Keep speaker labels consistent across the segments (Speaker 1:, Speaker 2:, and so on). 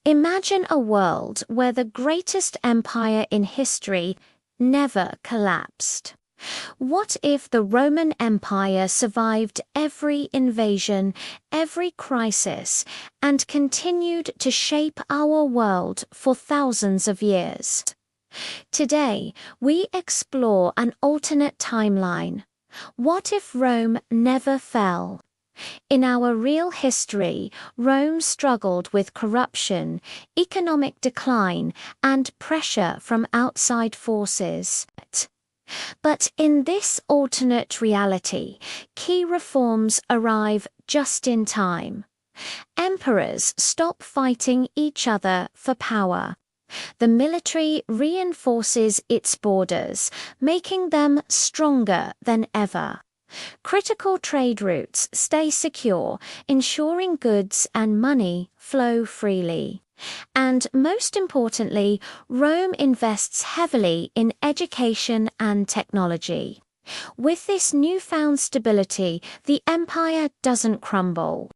Speaker 1: Imagine a world where the greatest empire in history never collapsed. What if the Roman Empire survived every invasion, every crisis, and continued to shape our world for thousands of years? Today, we explore an alternate timeline. What if Rome never fell? In our real history, Rome struggled with corruption, economic decline, and pressure from outside forces. But in this alternate reality, key reforms arrive just in time. Emperors stop fighting each other for power. The military reinforces its borders, making them stronger than ever. Critical trade routes stay secure, ensuring goods and money flow freely. And most importantly, Rome invests heavily in education and technology. With this newfound stability, the empire doesn't crumble.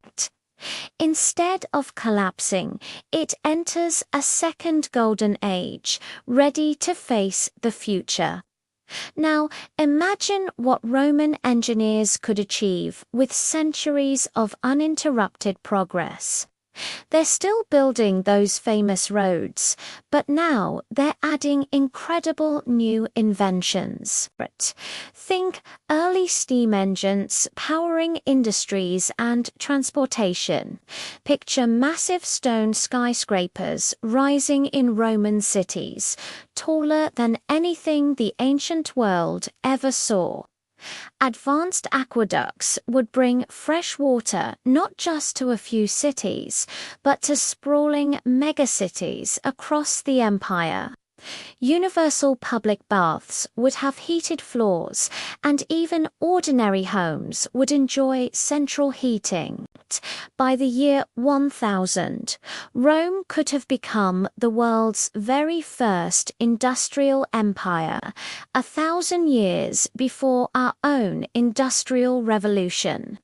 Speaker 1: Instead of collapsing, it enters a second golden age, ready to face the future. Now, imagine what Roman engineers could achieve with centuries of uninterrupted progress. They're still building those famous roads, but now they're adding incredible new inventions. Think early steam engines powering industries and transportation. Picture massive stone skyscrapers rising in Roman cities, taller than anything the ancient world ever saw. Advanced aqueducts would bring fresh water not just to a few cities, but to sprawling megacities across the empire. Universal public baths would have heated floors, and even ordinary homes would enjoy central heating. By the year 1000, Rome could have become the world's very first industrial empire, 1,000 years before our own industrial revolution.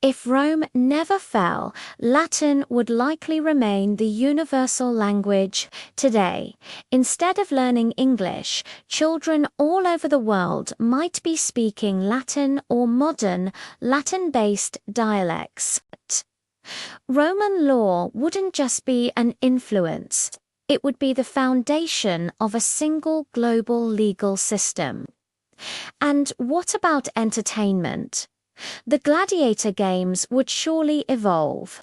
Speaker 1: If Rome never fell, Latin would likely remain the universal language today. Instead of learning English, children all over the world might be speaking Latin or modern Latin-based dialects. Roman law wouldn't just be an influence, it would be the foundation of a single global legal system. And what about entertainment? The gladiator games would surely evolve.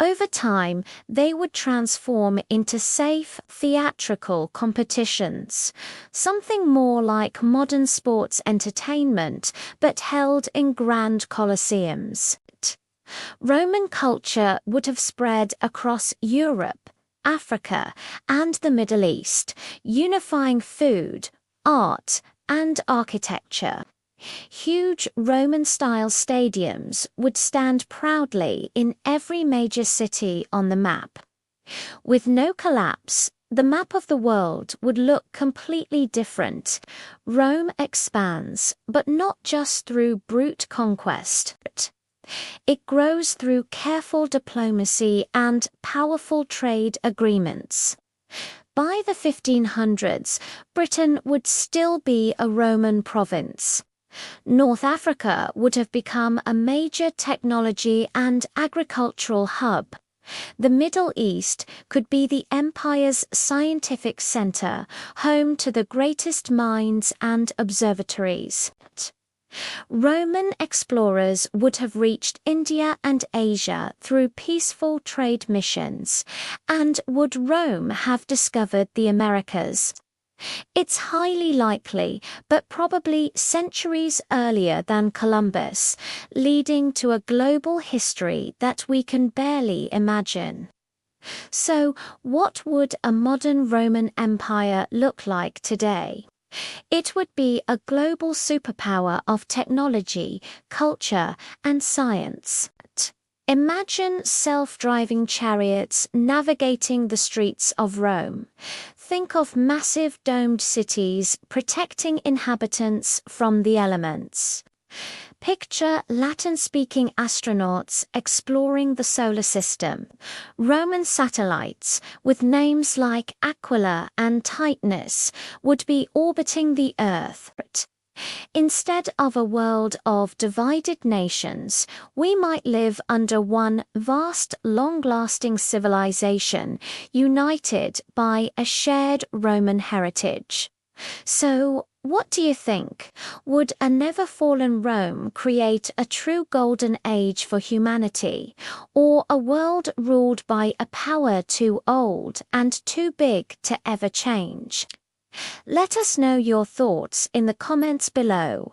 Speaker 1: Over time, they would transform into safe, theatrical competitions, something more like modern sports entertainment, but held in grand colosseums. Roman culture would have spread across Europe, Africa, and the Middle East, unifying food, art, and architecture. Huge Roman-style stadiums would stand proudly in every major city on the map. With no collapse, the map of the world would look completely different. Rome expands, but not just through brute conquest. It grows through careful diplomacy and powerful trade agreements. By the 1500s, Britain would still be a Roman province. North Africa would have become a major technology and agricultural hub. The Middle East could be the empire's scientific center, home to the greatest minds and observatories. Roman explorers would have reached India and Asia through peaceful trade missions, and would Rome have discovered the Americas? It's highly likely, but probably centuries earlier than Columbus, leading to a global history that we can barely imagine. So, what would a modern Roman Empire look like today? It would be a global superpower of technology, culture, and science. Imagine self-driving chariots navigating the streets of Rome. Think of massive domed cities protecting inhabitants from the elements. Picture Latin-speaking astronauts exploring the solar system. Roman satellites, with names like Aquila and Titanus, would be orbiting the Earth. Instead of a world of divided nations, we might live under one vast, long-lasting civilization, united by a shared Roman heritage. So, what do you think? Would a never-fallen Rome create a true golden age for humanity, or a world ruled by a power too old and too big to ever change? Let us know your thoughts in the comments below.